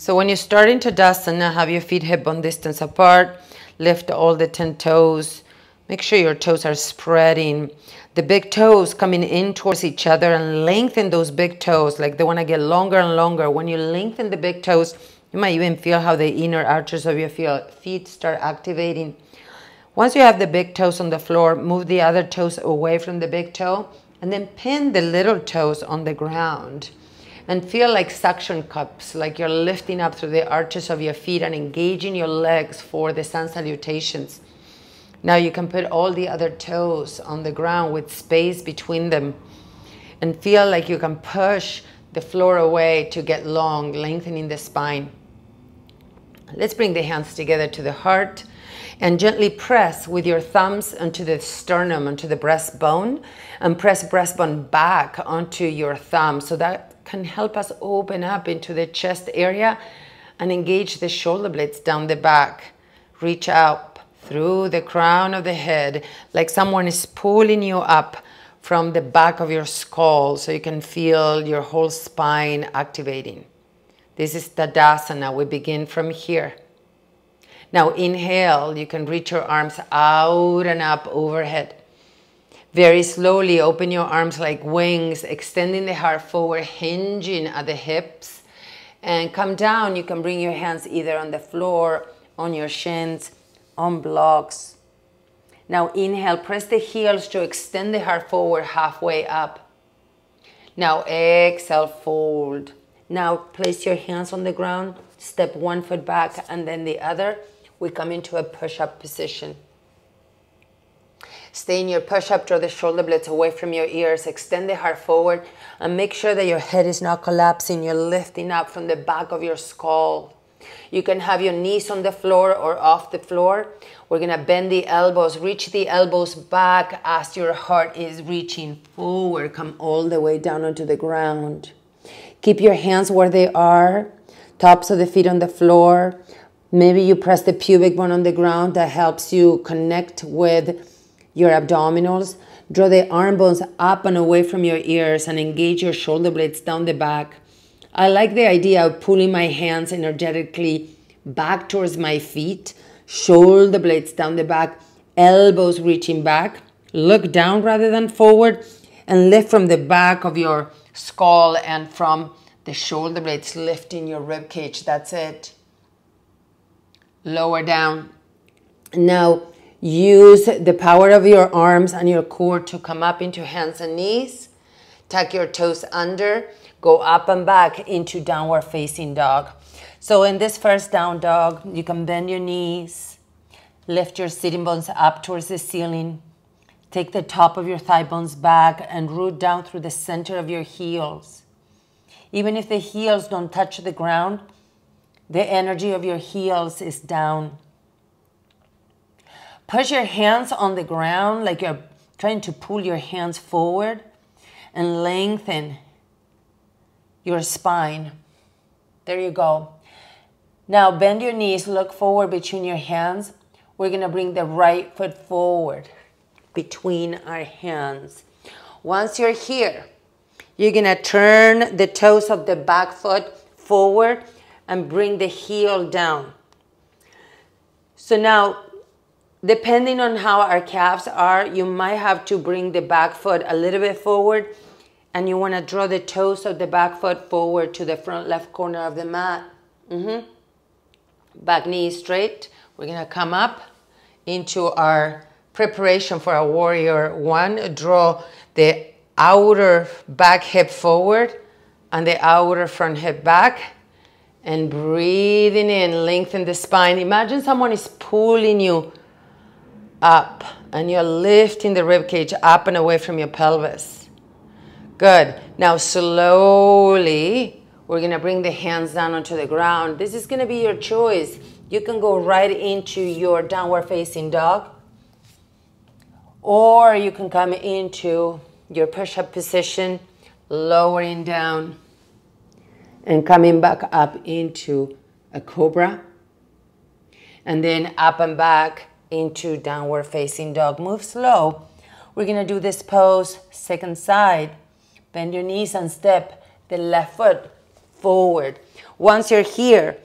So when you start into Tadasana, have your feet hip bone distance apart, lift all the 10 toes. Make sure your toes are spreading. The big toes coming in towards each other, and lengthen those big toes like they want to get longer and longer. When you lengthen the big toes, you might even feel how the inner arches of your feet start activating. Once you have the big toes on the floor, move the other toes away from the big toe and then pin the little toes on the ground. And feel like suction cups, like you're lifting up through the arches of your feet and engaging your legs for the sun salutations. Now you can put all the other toes on the ground with space between them and feel like you can push the floor away to get long, lengthening the spine. Let's bring the hands together to the heart and gently press with your thumbs onto the sternum, onto the breastbone, and press breastbone back onto your thumb. So that can help us open up into the chest area and engage the shoulder blades down the back. Reach up through the crown of the head like someone is pulling you up from the back of your skull so you can feel your whole spine activating. This is Tadasana. We begin from here. Now inhale, you can reach your arms out and up overhead. Very slowly open your arms like wings, extending the heart forward, hinging at the hips. And come down, you can bring your hands either on the floor, on your shins, on blocks. Now inhale, press the heels to extend the heart forward halfway up. Now exhale, fold. Now place your hands on the ground, step one foot back and then the other. We come into a push-up position. Stay in your push-up, draw the shoulder blades away from your ears, extend the heart forward, and make sure that your head is not collapsing. You're lifting up from the back of your skull. You can have your knees on the floor or off the floor. We're gonna bend the elbows, reach the elbows back as your heart is reaching forward. Come all the way down onto the ground. Keep your hands where they are, tops of the feet on the floor. Maybe you press the pubic bone on the ground. That helps you connect with your abdominals. Draw the arm bones up and away from your ears and engage your shoulder blades down the back. I like the idea of pulling my hands energetically back towards my feet, shoulder blades down the back, elbows reaching back. Look down rather than forward and lift from the back of your skull and from the shoulder blades, lifting your rib cage. That's it. Lower down. Now, use the power of your arms and your core to come up into hands and knees. Tuck your toes under. Go up and back into downward facing dog. So in this first down dog, you can bend your knees. Lift your sitting bones up towards the ceiling. Take the top of your thigh bones back and root down through the center of your heels. Even if the heels don't touch the ground, the energy of your heels is down. Push your hands on the ground like you're trying to pull your hands forward and lengthen your spine. There you go. Now bend your knees, look forward between your hands. We're gonna bring the right foot forward between our hands. Once you're here, you're gonna turn the toes of the back foot forward and bring the heel down. So now, depending on how our calves are, you might have to bring the back foot a little bit forward, and you want to draw the toes of the back foot forward to the front left corner of the mat. Back knee straight. We're going to come up into our preparation for our warrior one. Draw the outer back hip forward and the outer front hip back. And breathing in, lengthen the spine. Imagine someone is pulling you up and you're lifting the rib cage up and away from your pelvis. Good. Now slowly, we're going to bring the hands down onto the ground. This is going to be your choice. You can go right into your downward facing dog, or you can come into your push-up position, lowering down and coming back up into a cobra, and then up and back into downward facing dog. Move slow. We're gonna do this pose second side. Bend your knees and step the left foot forward. Once you're here,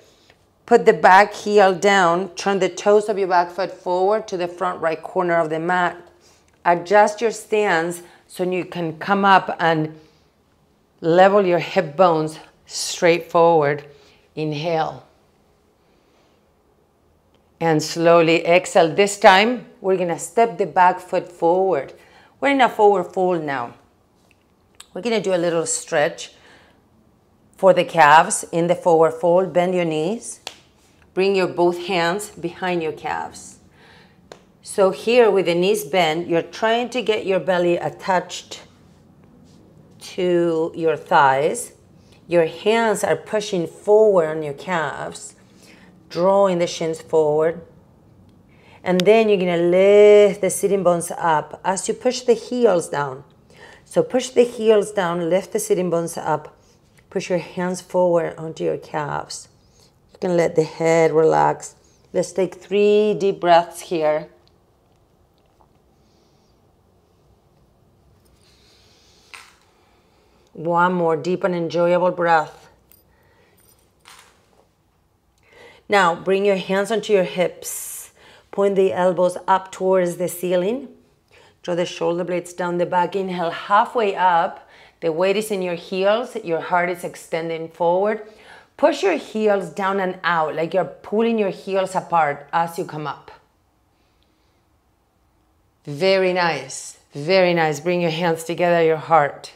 put the back heel down, turn the toes of your back foot forward to the front right corner of the mat. Adjust your stance so you can come up and level your hip bones straight forward. Inhale. And slowly exhale. This time, we're gonna step the back foot forward. We're in a forward fold now. We're gonna do a little stretch for the calves in the forward fold. Bend your knees. Bring your both hands behind your calves. So here with the knees bent, you're trying to get your belly attached to your thighs. Your hands are pushing forward on your calves, drawing the shins forward. And then you're gonna lift the sitting bones up as you push the heels down. So push the heels down, lift the sitting bones up, push your hands forward onto your calves. You can let the head relax. Let's take 3 deep breaths here. One more deep and enjoyable breath. Now bring your hands onto your hips. Point the elbows up towards the ceiling. Draw the shoulder blades down the back. Inhale halfway up. The weight is in your heels. Your heart is extending forward. Push your heels down and out like you're pulling your heels apart as you come up. Very nice. Very nice. Bring your hands together, your heart.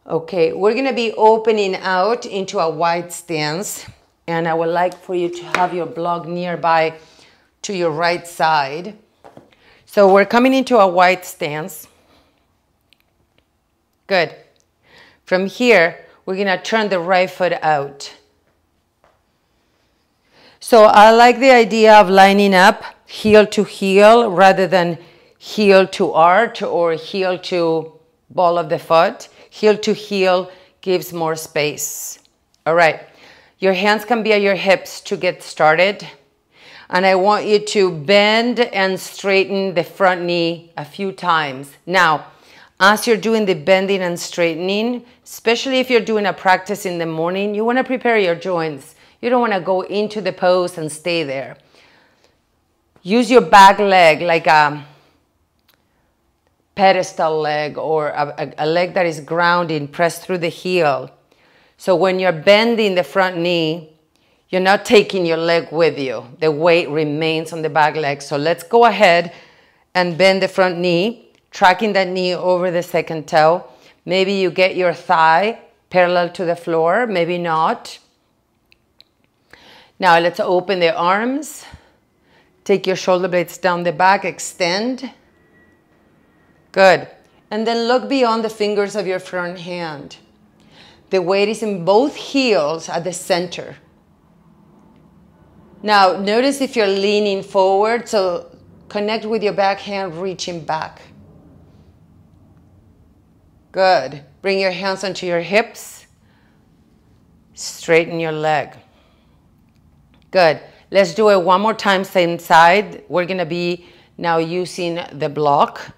Okay, we're gonna be opening out into a wide stance, and I would like for you to have your block nearby to your right side. So we're coming into a wide stance. Good. From here, we're gonna turn the right foot out. So I like the idea of lining up heel to heel rather than heel to arch or heel to ball of the foot. Heel to heel gives more space. All right, your hands can be at your hips to get started. And I want you to bend and straighten the front knee a few times. Now, as you're doing the bending and straightening, especially if you're doing a practice in the morning, you wanna prepare your joints. You don't wanna go into the pose and stay there. Use your back leg like a pedestal leg or a leg that is grounding, press through the heel. So when you're bending the front knee, you're not taking your leg with you. The weight remains on the back leg. So let's go ahead and bend the front knee, tracking that knee over the second toe. Maybe you get your thigh parallel to the floor, maybe not. Now let's open the arms. Take your shoulder blades down the back, extend. Good. And then look beyond the fingers of your front hand. The weight is in both heels at the center. Now, notice if you're leaning forward, so connect with your back hand, reaching back. Good. Bring your hands onto your hips. Straighten your leg. Good. Let's do it one more time, same side. We're gonna be now using the block.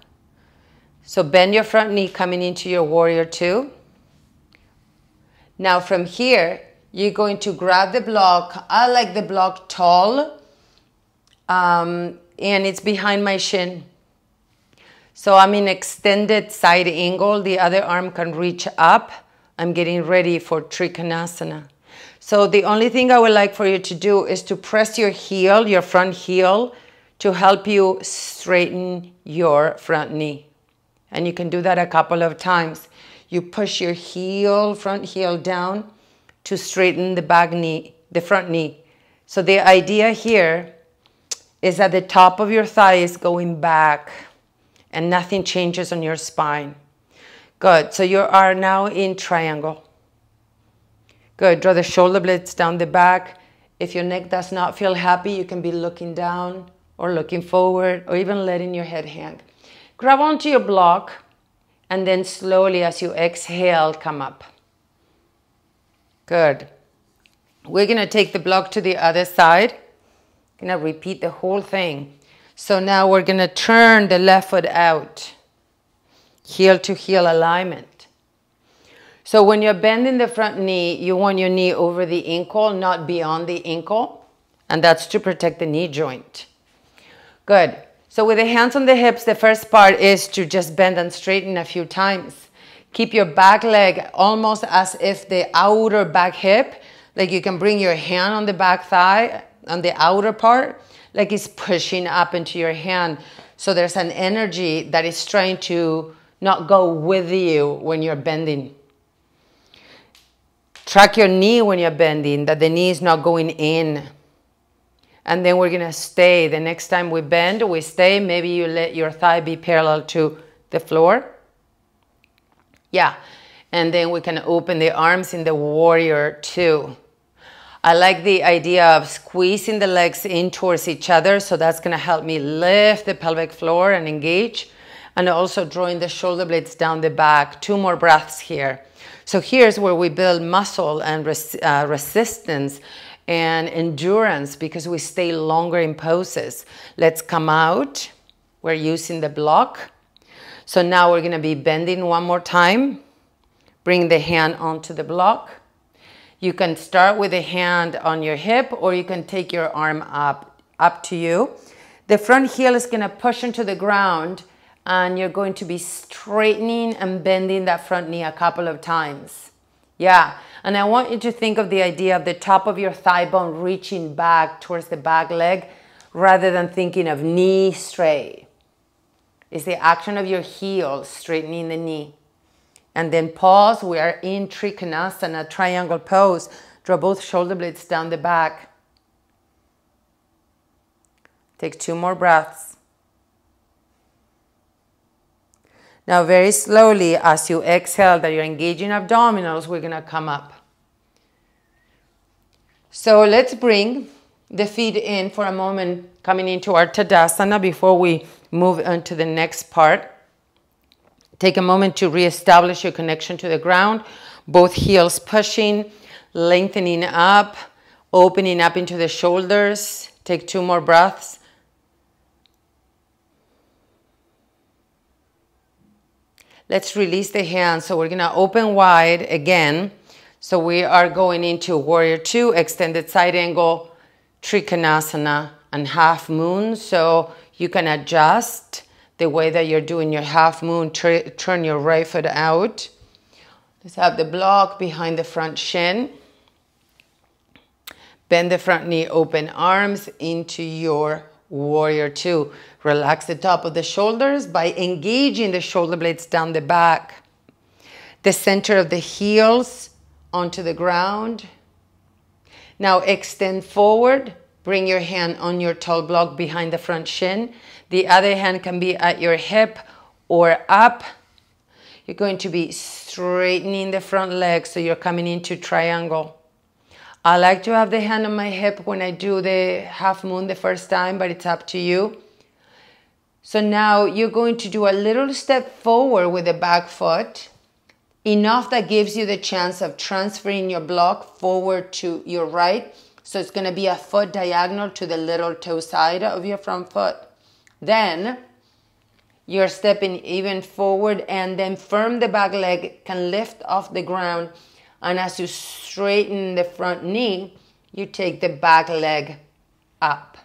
So bend your front knee coming into your warrior two. Now from here, you're going to grab the block. I like the block tall, and it's behind my shin. So I'm in extended side angle. The other arm can reach up. I'm getting ready for Trikonasana. So the only thing I would like for you to do is to press your heel, your front heel, to help you straighten your front knee. And you can do that a couple of times. You push your heel, front heel down to straighten the back knee, the front knee. So the idea here is that the top of your thigh is going back and nothing changes on your spine. Good, so you are now in triangle. Good, draw the shoulder blades down the back. If your neck does not feel happy, you can be looking down or looking forward or even letting your head hang. Grab onto your block and then slowly as you exhale, come up. Good. We're gonna take the block to the other side. Gonna repeat the whole thing. So now we're gonna turn the left foot out. Heel to heel alignment. So when you're bending the front knee, you want your knee over the ankle, not beyond the ankle. And that's to protect the knee joint. Good. So with the hands on the hips, the first part is to just bend and straighten a few times. Keep your back leg almost as if the outer back hip, like you can bring your hand on the back thigh, on the outer part, like it's pushing up into your hand. So there's an energy that is trying to not go with you when you're bending. Track your knee when you're bending, that the knee is not going in. And then we're gonna stay. The next time we bend, we stay. Maybe you let your thigh be parallel to the floor. Yeah. And then we can open the arms in the warrior two. I like the idea of squeezing the legs in towards each other. So that's gonna help me lift the pelvic floor and engage. And also drawing the shoulder blades down the back. 2 more breaths here. So here's where we build muscle and resistance and endurance because we stay longer in poses. Let's come out. We're using the block. So now we're gonna be bending one more time. Bring the hand onto the block. You can start with the hand on your hip or you can take your arm up to you. The front heel is gonna push into the ground and you're going to be straightening and bending that front knee a couple of times. Yeah, and I want you to think of the idea of the top of your thigh bone reaching back towards the back leg rather than thinking of knee straight. It's the action of your heel straightening the knee. And then pause, we are in Trikonasana, triangle pose. Draw both shoulder blades down the back. Take 2 more breaths. Now very slowly, as you exhale, that you're engaging abdominals, we're gonna come up. So let's bring the feet in for a moment, coming into our Tadasana before we move on to the next part. Take a moment to reestablish your connection to the ground. Both heels pushing, lengthening up, opening up into the shoulders. Take 2 more breaths. Let's release the hands. So we're gonna open wide again. So we are going into warrior two, extended side angle, Trikonasana, and half moon. So you can adjust the way that you're doing your half moon. Turn your right foot out. Let's have the block behind the front shin. Bend the front knee, open arms into your warrior two. Relax the top of the shoulders by engaging the shoulder blades down the back. The center of the heels onto the ground. Now extend forward. Bring your hand on your tall block behind the front shin. The other hand can be at your hip or up. You're going to be straightening the front leg so you're coming into triangle. I like to have the hand on my hip when I do the half moon the first time, but it's up to you. So now you're going to do a little step forward with the back foot, enough that gives you the chance of transferring your block forward to your right. So it's going to be a foot diagonal to the little toe side of your front foot. Then you're stepping even forward and then firm the back leg, can lift off the ground. And as you straighten the front knee, you take the back leg up.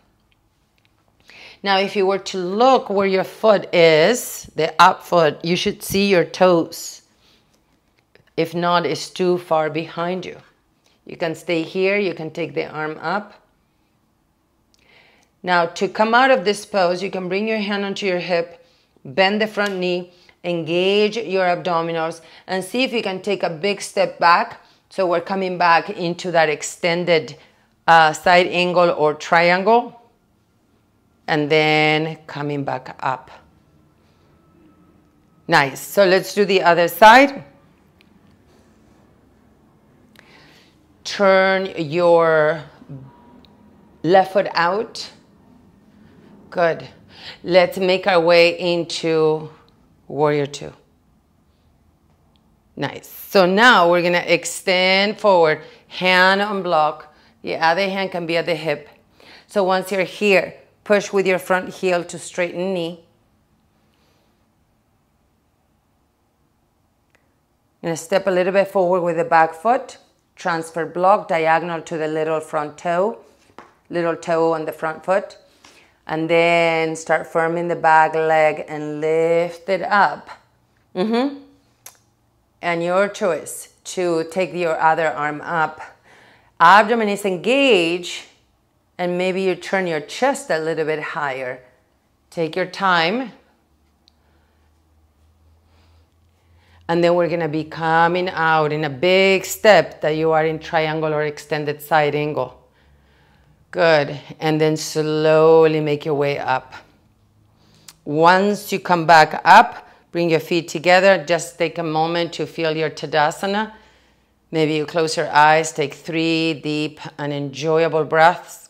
Now, if you were to look where your foot is, the up foot, you should see your toes. If not, it's too far behind you. You can stay here, you can take the arm up. Now, to come out of this pose, you can bring your hand onto your hip, bend the front knee, engage your abdominals, and see if you can take a big step back. So we're coming back into that extended side angle or triangle. And then coming back up. Nice. So let's do the other side. Turn your left foot out. Good. Let's make our way into warrior two. Nice. So now we're going to extend forward, hand on block. The other hand can be at the hip. So once you're here, push with your front heel to straighten knee. You're going to step a little bit forward with the back foot. Transfer block diagonal to the little toe on the front foot. And then start firming the back leg and lift it up. And your choice to take your other arm up. Abdomen is engaged, and maybe you turn your chest a little bit higher. Take your time. And then we're gonna be coming out in a big step that you are in triangle or extended side angle. Good, and then slowly make your way up. Once you come back up, bring your feet together. Just take a moment to feel your Tadasana. Maybe you close your eyes, take 3 deep and enjoyable breaths.